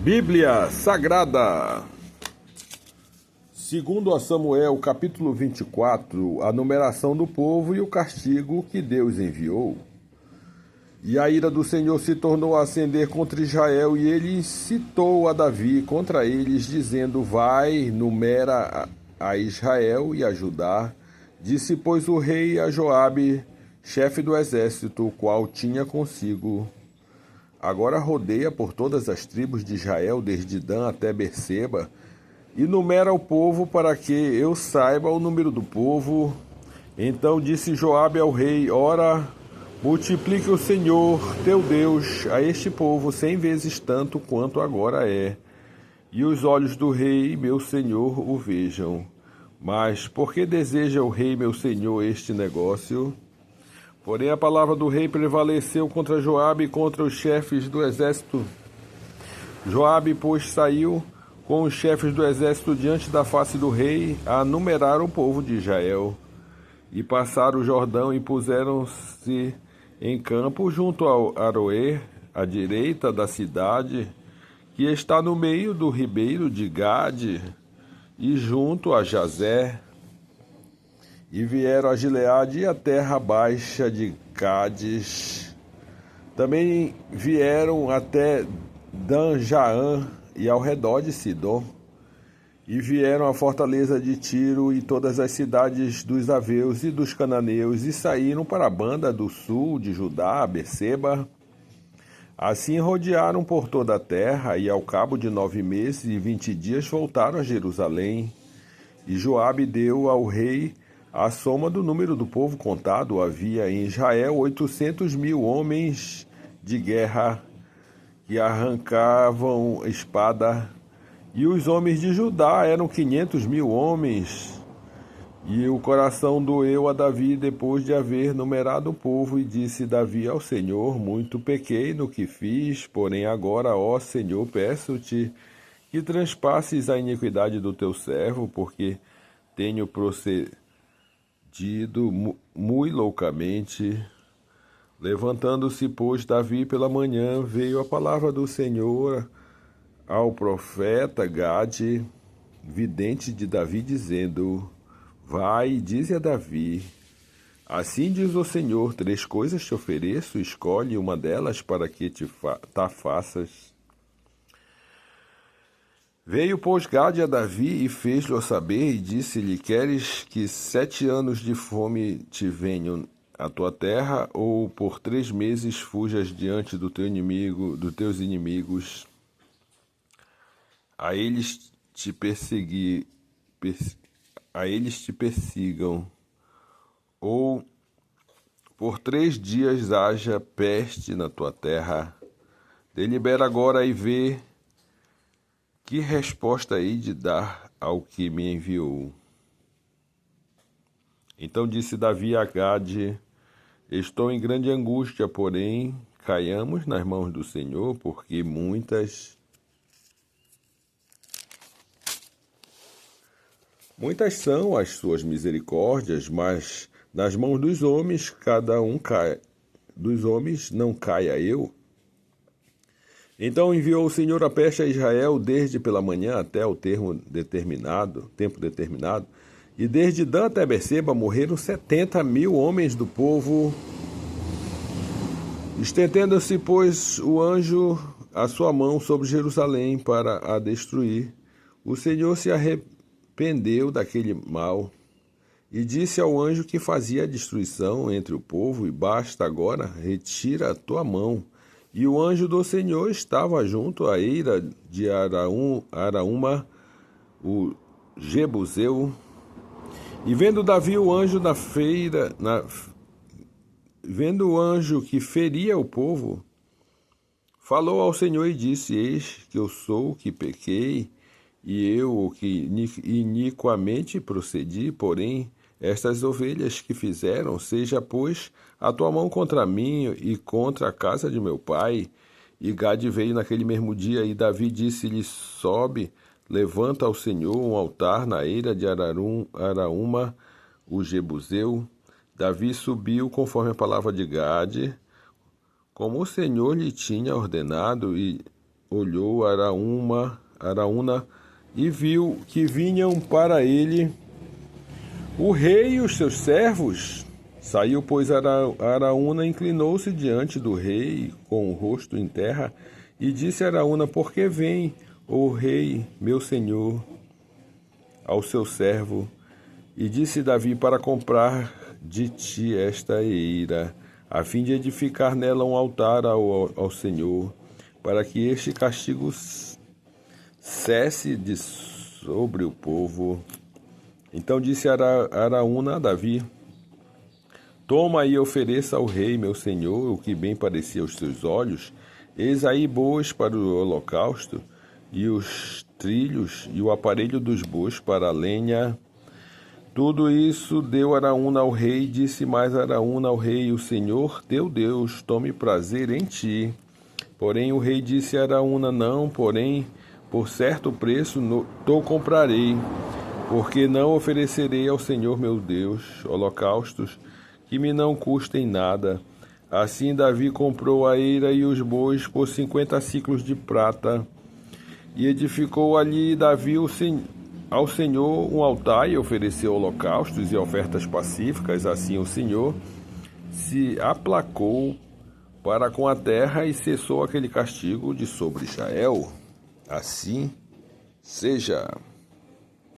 Bíblia Sagrada. Segundo a Samuel, capítulo 24, a numeração do povo e o castigo que Deus enviou. E a ira do Senhor se tornou a acender contra Israel, e ele incitou a Davi contra eles, dizendo: Vai, numera a Israel e a Judá. Disse, pois, o rei a Joabe, chefe do exército, o qual tinha consigo: Agora rodeia por todas as tribos de Israel, desde Dan até Berseba, e numera o povo para que eu saiba o número do povo. Então disse Joabe ao rei: Ora, multiplique o Senhor, teu Deus, a este povo 100 vezes tanto quanto agora é, e os olhos do rei, meu senhor, o vejam. Mas por que deseja o rei, meu senhor, este negócio? Porém a palavra do rei prevaleceu contra Joabe e contra os chefes do exército. Joabe, pois, saiu com os chefes do exército diante da face do rei a numerar o povo de Israel. E passaram o Jordão e puseram-se em campo junto ao Aroer, à direita da cidade, que está no meio do ribeiro de Gade, e junto a Jazer. E vieram a Gileade e a terra baixa de Cádiz. Também vieram até Dan-Jaã e ao redor de Sidom. E vieram à fortaleza de Tiro e todas as cidades dos aveus e dos cananeus, e saíram para a banda do sul de Judá, Berseba. Assim rodearam por toda a terra, e ao cabo de 9 meses e 20 dias voltaram a Jerusalém. E Joabe deu ao rei a soma do número do povo contado. Havia em Israel 800.000 homens de guerra que arrancavam espada, e os homens de Judá eram 500.000 homens. E o coração doeu a Davi depois de haver numerado o povo, e disse Davi ao Senhor: Muito pequei no que fiz, porém agora, ó Senhor, peço-te que transpasses a iniquidade do teu servo, porque tenho procedido muito loucamente. Levantando-se, pois, Davi pela manhã, veio a palavra do Senhor ao profeta Gade, vidente de Davi, dizendo: Vai e dize a Davi: Assim diz o Senhor, 3 coisas te ofereço, escolhe uma delas para que ta faças. Veio, pois, Gade a Davi e fez-lhe saber, e disse-lhe: Queres que 7 anos de fome te venham à tua terra, ou por 3 meses fujas diante do teu inimigo, dos teus inimigos, a eles te persigam, ou por 3 dias haja peste na tua terra? Delibera agora e vê que resposta hei de dar ao que me enviou. Então disse Davi a Gade: Estou em grande angústia, porém caiamos nas mãos do Senhor, porque muitas são as suas misericórdias, mas nas mãos dos homens cada um cai. Dos homens não caia eu. Então enviou o Senhor a peste a Israel desde pela manhã até o tempo determinado, e desde Dan até Berseba morreram 70.000 homens do povo. Estendendo-se, pois, o anjo a sua mão sobre Jerusalém para a destruir, o Senhor se arrependeu daquele mal e disse ao anjo que fazia a destruição entre o povo: E basta agora, retira a tua mão. E o anjo do Senhor estava junto à eira de Araúma, o Jebuseu. E vendo Davi o anjo vendo o anjo que feria o povo, falou ao Senhor e disse: Eis que eu sou o que pequei, e eu o que iniquamente procedi, porém estas ovelhas que fizeram, seja, pois, a tua mão contra mim e contra a casa de meu pai. E Gade veio naquele mesmo dia, e Davi disse-lhe: Sobe, levanta ao Senhor um altar na eira de Araúma, o Jebuseu. Davi subiu conforme a palavra de Gade, como o Senhor lhe tinha ordenado, e olhou Araúna e viu que vinham para ele o rei e os seus servos. Saiu, pois, Araúna, inclinou-se diante do rei com o rosto em terra e disse a Araúna: Por que vem, ó rei, meu senhor, ao seu servo? E disse Davi: Para comprar de ti esta eira, a fim de edificar nela um altar ao Senhor, para que este castigo cesse de sobre o povo. Então disse Araúna a Davi: Toma e ofereça ao rei, meu senhor, o que bem parecia aos seus olhos. Eis aí bois para o holocausto, e os trilhos e o aparelho dos bois para a lenha. Tudo isso deu Araúna ao rei. Disse mais Araúna ao rei: O Senhor teu Deus tome prazer em ti. Porém o rei disse a Araúna: Não, porém, por certo preço te comprarei, porque não oferecerei ao Senhor meu Deus holocaustos que me não custem nada. Assim Davi comprou a eira e os bois por 50 siclos de prata, e edificou ali Davi ao Senhor um altar e ofereceu holocaustos e ofertas pacíficas. Assim o Senhor se aplacou para com a terra e cessou aquele castigo de sobre Israel. Assim seja.